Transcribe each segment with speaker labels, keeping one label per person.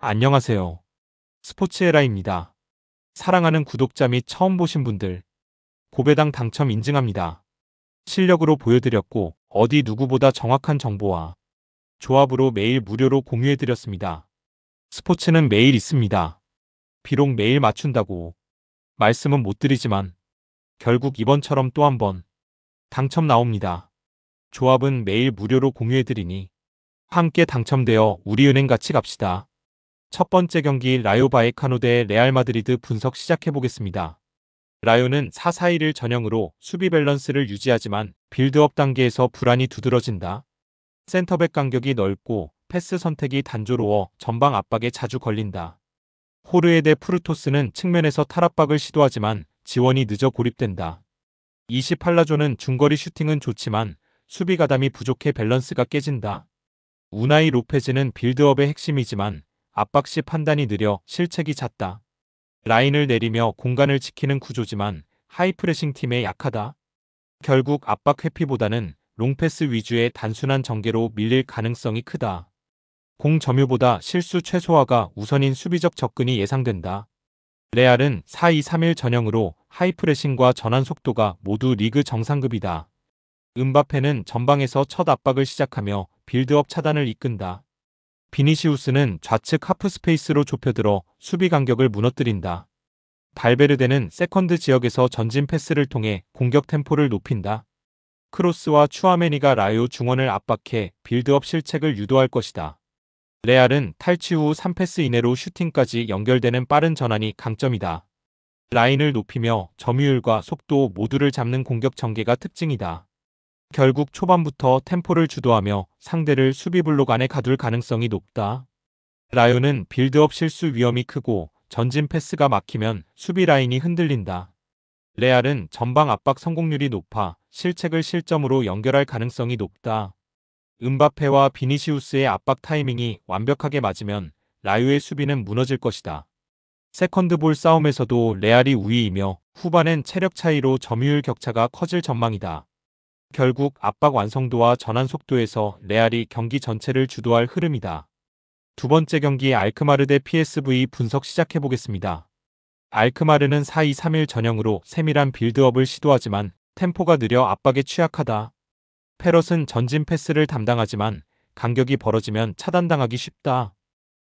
Speaker 1: 안녕하세요. 스포츠에라입니다. 사랑하는 구독자 및 처음 보신 분들, 고배당 당첨 인증합니다. 실력으로 보여드렸고 어디 누구보다 정확한 정보와 조합으로 매일 무료로 공유해드렸습니다. 스포츠는 매일 있습니다. 비록 매일 맞춘다고 말씀은 못 드리지만 결국 이번처럼 또 한 번 당첨 나옵니다. 조합은 매일 무료로 공유해드리니 함께 당첨되어 우리은행 같이 갑시다. 첫 번째 경기 라요 바에카노 대 레알 마드리드 분석 시작해보겠습니다. 라요는 4-4-2를 전형으로 수비 밸런스를 유지하지만 빌드업 단계에서 불안이 두드러진다. 센터백 간격이 넓고 패스 선택이 단조로워 전방 압박에 자주 걸린다. 호르헤 대 푸르토스는 측면에서 탈압박을 시도하지만 지원이 늦어 고립된다. 28라조는 중거리 슈팅은 좋지만 수비 가담이 부족해 밸런스가 깨진다. 우나이 로페즈는 빌드업의 핵심이지만 압박 시 판단이 느려 실책이 잦다. 라인을 내리며 공간을 지키는 구조지만 하이프레싱 팀에 약하다. 결국 압박 회피보다는 롱패스 위주의 단순한 전개로 밀릴 가능성이 크다. 공 점유보다 실수 최소화가 우선인 수비적 접근이 예상된다. 레알은 4-2-3-1 전형으로 하이프레싱과 전환 속도가 모두 리그 정상급이다. 음바페는 전방에서 첫 압박을 시작하며 빌드업 차단을 이끈다. 비니시우스는 좌측 하프 스페이스로 좁혀들어 수비 간격을 무너뜨린다. 발베르데는 세컨드 지역에서 전진 패스를 통해 공격 템포를 높인다. 크로스와 추아메니가 라요 중원을 압박해 빌드업 실책을 유도할 것이다. 레알은 탈취 후 3패스 이내로 슈팅까지 연결되는 빠른 전환이 강점이다. 라인을 높이며 점유율과 속도 모두를 잡는 공격 전개가 특징이다. 결국 초반부터 템포를 주도하며 상대를 수비 블록 안에 가둘 가능성이 높다. 라요는 빌드업 실수 위험이 크고 전진 패스가 막히면 수비 라인이 흔들린다. 레알은 전방 압박 성공률이 높아 실책을 실점으로 연결할 가능성이 높다. 음바페와 비니시우스의 압박 타이밍이 완벽하게 맞으면 라요의 수비는 무너질 것이다. 세컨드볼 싸움에서도 레알이 우위이며 후반엔 체력 차이로 점유율 격차가 커질 전망이다. 결국 압박 완성도와 전환 속도에서 레알이 경기 전체를 주도할 흐름이다. 두 번째 경기 알크마르 대 PSV 분석 시작해보겠습니다. 알크마르는 4-2-3-1 전형으로 세밀한 빌드업을 시도하지만 템포가 느려 압박에 취약하다. 페럿은 전진 패스를 담당하지만 간격이 벌어지면 차단당하기 쉽다.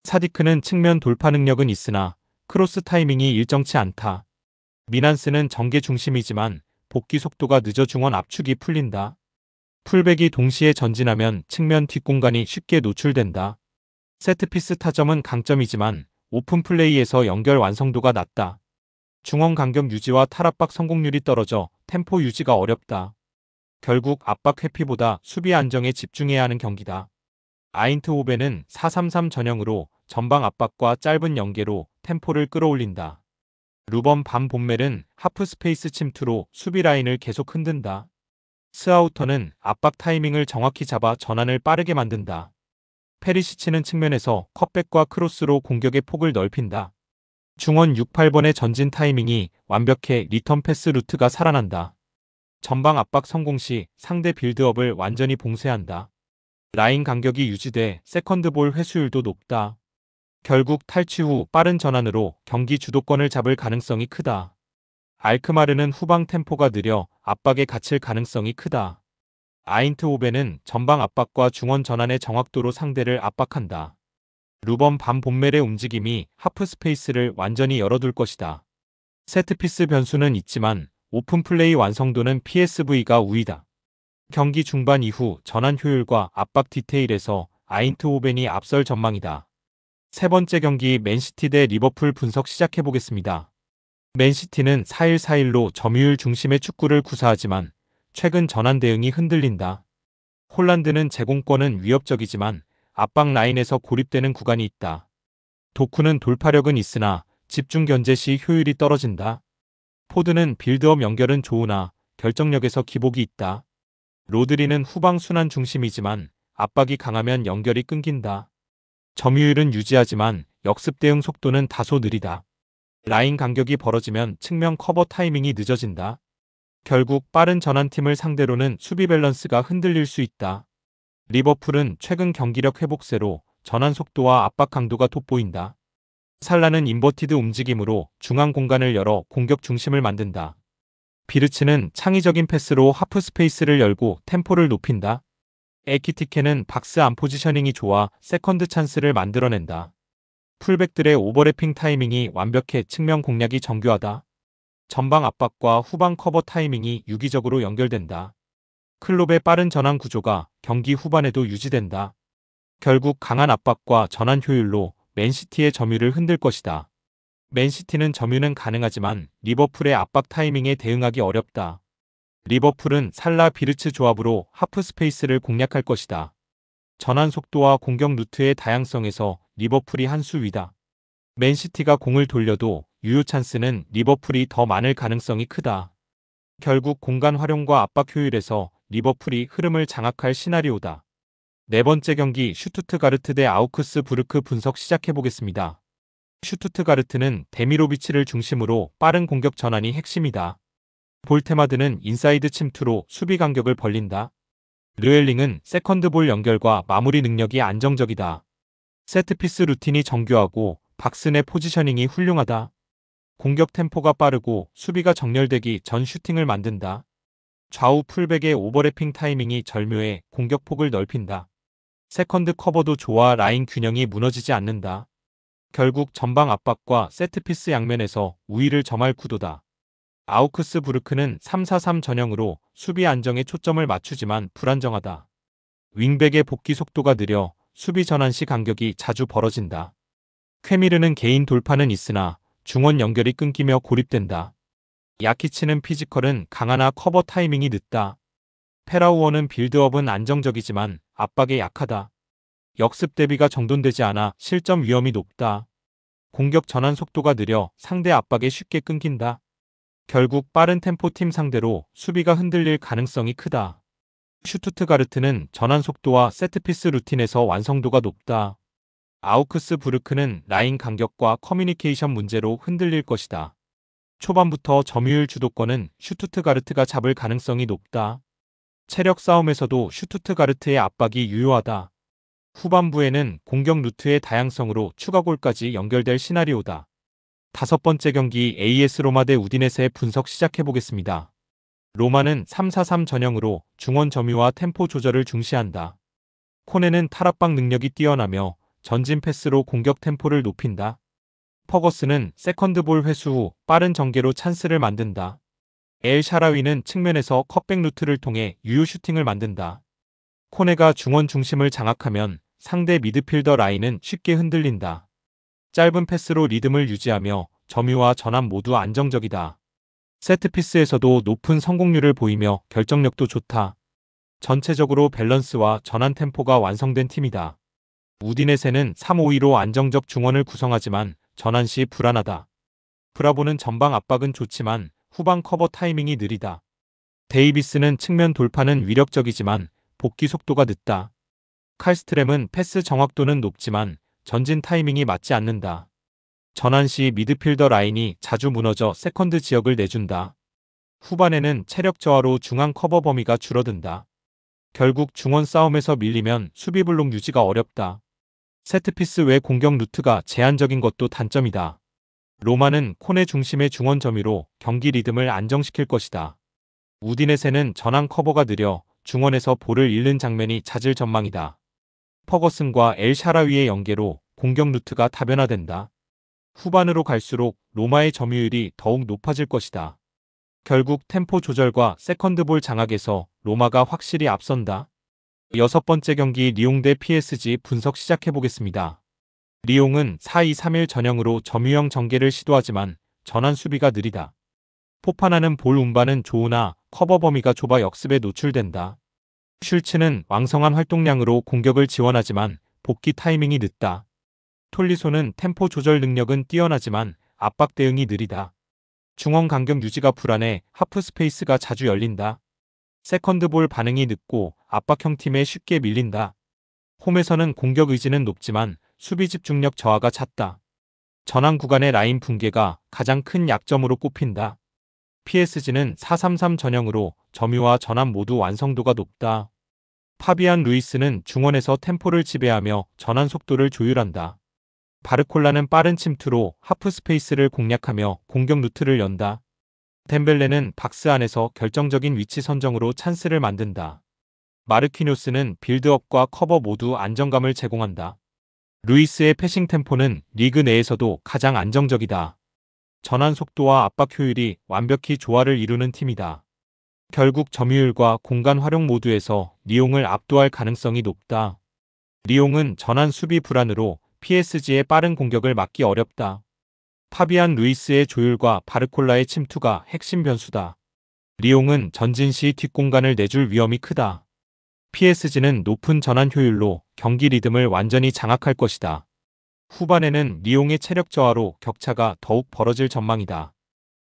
Speaker 1: 사디크는 측면 돌파 능력은 있으나 크로스 타이밍이 일정치 않다. 미난스는 전개 중심이지만 복귀 속도가 늦어 중원 압축이 풀린다. 풀백이 동시에 전진하면 측면 뒷공간이 쉽게 노출된다. 세트피스 타점은 강점이지만 오픈 플레이에서 연결 완성도가 낮다. 중원 간격 유지와 탈압박 성공률이 떨어져 템포 유지가 어렵다. 결국 압박 회피보다 수비 안정에 집중해야 하는 경기다. 아인트호벤은 4-3-3 전형으로 전방 압박과 짧은 연계로 템포를 끌어올린다. 루번 반 본멜은 하프 스페이스 침투로 수비 라인을 계속 흔든다. 스아우터는 압박 타이밍을 정확히 잡아 전환을 빠르게 만든다. 페리시치는 측면에서 컷백과 크로스로 공격의 폭을 넓힌다. 중원 6-8번의 전진 타이밍이 완벽해 리턴 패스 루트가 살아난다. 전방 압박 성공 시 상대 빌드업을 완전히 봉쇄한다. 라인 간격이 유지돼 세컨드볼 회수율도 높다. 결국 탈취 후 빠른 전환으로 경기 주도권을 잡을 가능성이 크다. 알크마르는 후방 템포가 느려 압박에 갇힐 가능성이 크다. 아인트호벤은 전방 압박과 중원 전환의 정확도로 상대를 압박한다. 루번 반 본멜의 움직임이 하프 스페이스를 완전히 열어둘 것이다. 세트피스 변수는 있지만 오픈 플레이 완성도는 PSV가 우위다. 경기 중반 이후 전환 효율과 압박 디테일에서 아인트호벤이 앞설 전망이다. 세 번째 경기 맨시티 대 리버풀 분석 시작해보겠습니다. 맨시티는 4-1-4-1로 점유율 중심의 축구를 구사하지만 최근 전환 대응이 흔들린다. 홀란드는 제공권은 위협적이지만 압박 라인에서 고립되는 구간이 있다. 도쿠는 돌파력은 있으나 집중 견제 시 효율이 떨어진다. 포드는 빌드업 연결은 좋으나 결정력에서 기복이 있다. 로드리는 후방 순환 중심이지만 압박이 강하면 연결이 끊긴다. 점유율은 유지하지만 역습 대응 속도는 다소 느리다. 라인 간격이 벌어지면 측면 커버 타이밍이 늦어진다. 결국 빠른 전환팀을 상대로는 수비 밸런스가 흔들릴 수 있다. 리버풀은 최근 경기력 회복세로 전환 속도와 압박 강도가 돋보인다. 살라는 인버티드 움직임으로 중앙 공간을 열어 공격 중심을 만든다. 비르츠는 창의적인 패스로 하프 스페이스를 열고 템포를 높인다. 에키티케는 박스 안 포지셔닝이 좋아 세컨드 찬스를 만들어낸다. 풀백들의 오버래핑 타이밍이 완벽해 측면 공략이 정교하다. 전방 압박과 후방 커버 타이밍이 유기적으로 연결된다. 클롭의 빠른 전환 구조가 경기 후반에도 유지된다. 결국 강한 압박과 전환 효율로 맨시티의 점유를 흔들 것이다. 맨시티는 점유는 가능하지만 리버풀의 압박 타이밍에 대응하기 어렵다. 리버풀은 살라 비르츠 조합으로 하프 스페이스를 공략할 것이다. 전환 속도와 공격 루트의 다양성에서 리버풀이 한 수 위다. 맨시티가 공을 돌려도 유효 찬스는 리버풀이 더 많을 가능성이 크다. 결국 공간 활용과 압박 효율에서 리버풀이 흐름을 장악할 시나리오다. 네 번째 경기 슈투트가르트 대 아우크스부르크 분석 시작해보겠습니다. 슈투트가르트는 데미로비치를 중심으로 빠른 공격 전환이 핵심이다. 볼테마드는 인사이드 침투로 수비 간격을 벌린다. 르엘링은 세컨드볼 연결과 마무리 능력이 안정적이다. 세트피스 루틴이 정교하고 박스 내 포지셔닝이 훌륭하다. 공격 템포가 빠르고 수비가 정렬되기 전 슈팅을 만든다. 좌우 풀백의 오버래핑 타이밍이 절묘해 공격폭을 넓힌다. 세컨드 커버도 좋아 라인 균형이 무너지지 않는다. 결국 전방 압박과 세트피스 양면에서 우위를 점할 구도다. 아우크스부르크는 3-4-3 전형으로 수비 안정에 초점을 맞추지만 불안정하다. 윙백의 복귀 속도가 느려 수비 전환 시 간격이 자주 벌어진다. 쾌미르는 개인 돌파는 있으나 중원 연결이 끊기며 고립된다. 야키치는 피지컬은 강하나 커버 타이밍이 늦다. 페라우어는 빌드업은 안정적이지만 압박에 약하다. 역습 대비가 정돈되지 않아 실점 위험이 높다. 공격 전환 속도가 느려 상대 압박에 쉽게 끊긴다. 결국 빠른 템포 팀 상대로 수비가 흔들릴 가능성이 크다. 슈투트가르트는 전환 속도와 세트피스 루틴에서 완성도가 높다. 아우크스부르크는 라인 간격과 커뮤니케이션 문제로 흔들릴 것이다. 초반부터 점유율 주도권은 슈투트가르트가 잡을 가능성이 높다. 체력 싸움에서도 슈투트가르트의 압박이 유효하다. 후반부에는 공격 루트의 다양성으로 추가골까지 연결될 시나리오다. 다섯 번째 경기 AS 로마 대 우디네세의 분석 시작해보겠습니다. 로마는 3-4-3 전형으로 중원 점유와 템포 조절을 중시한다. 코네는 탈압박 능력이 뛰어나며 전진 패스로 공격 템포를 높인다. 퍼거스는 세컨드볼 회수 후 빠른 전개로 찬스를 만든다. 엘 샤라위는 측면에서 컷백 루트를 통해 유효 슈팅을 만든다. 코네가 중원 중심을 장악하면 상대 미드필더 라인은 쉽게 흔들린다. 짧은 패스로 리듬을 유지하며 점유와 전환 모두 안정적이다. 세트피스에서도 높은 성공률을 보이며 결정력도 좋다. 전체적으로 밸런스와 전환 템포가 완성된 팀이다. 우디네세는 3-5-2로 안정적 중원을 구성하지만 전환 시 불안하다. 브라보는 전방 압박은 좋지만 후방 커버 타이밍이 느리다. 데이비스는 측면 돌파는 위력적이지만 복귀 속도가 늦다. 칼스트렘은 패스 정확도는 높지만 전진 타이밍이 맞지 않는다. 전환 시 미드필더 라인이 자주 무너져 세컨드 지역을 내준다. 후반에는 체력 저하로 중앙 커버 범위가 줄어든다. 결국 중원 싸움에서 밀리면 수비 블록 유지가 어렵다. 세트피스 외 공격 루트가 제한적인 것도 단점이다. 로마는 코네 중심의 중원 점유로 경기 리듬을 안정시킬 것이다. 우디네세는 전환 커버가 느려 중원에서 볼을 잃는 장면이 잦을 전망이다. 퍼거슨과 엘 샤라위의 연계로 공격 루트가 다변화된다. 후반으로 갈수록 로마의 점유율이 더욱 높아질 것이다. 결국 템포 조절과 세컨드볼 장악에서 로마가 확실히 앞선다. 여섯 번째 경기 리옹 대 PSG 분석 시작해보겠습니다. 리옹은 4-2-3-1 전형으로 점유형 전개를 시도하지만 전환 수비가 느리다. 포파나는 볼 운반은 좋으나 커버 범위가 좁아 역습에 노출된다. 슐츠는 왕성한 활동량으로 공격을 지원하지만 복귀 타이밍이 늦다. 톨리소는 템포 조절 능력은 뛰어나지만 압박 대응이 느리다. 중원 간격 유지가 불안해 하프 스페이스가 자주 열린다. 세컨드볼 반응이 늦고 압박형 팀에 쉽게 밀린다. 홈에서는 공격 의지는 높지만 수비 집중력 저하가 잦다. 전환 구간의 라인 붕괴가 가장 큰 약점으로 꼽힌다. PSG는 4-3-3 전형으로 점유와 전환 모두 완성도가 높다. 파비안 루이스는 중원에서 템포를 지배하며 전환 속도를 조율한다. 바르콜라는 빠른 침투로 하프 스페이스를 공략하며 공격 루트를 연다. 덴벨레는 박스 안에서 결정적인 위치 선정으로 찬스를 만든다. 마르키뇨스는 빌드업과 커버 모두 안정감을 제공한다. 루이스의 패싱 템포는 리그 내에서도 가장 안정적이다. 전환 속도와 압박 효율이 완벽히 조화를 이루는 팀이다. 결국 점유율과 공간 활용 모두에서 리옹을 압도할 가능성이 높다. 리옹은 전환 수비 불안으로 PSG의 빠른 공격을 막기 어렵다. 파비안 루이스의 조율과 바르콜라의 침투가 핵심 변수다. 리옹은 전진 시 뒷공간을 내줄 위험이 크다. PSG는 높은 전환 효율로 경기 리듬을 완전히 장악할 것이다. 후반에는 리옹의 체력 저하로 격차가 더욱 벌어질 전망이다.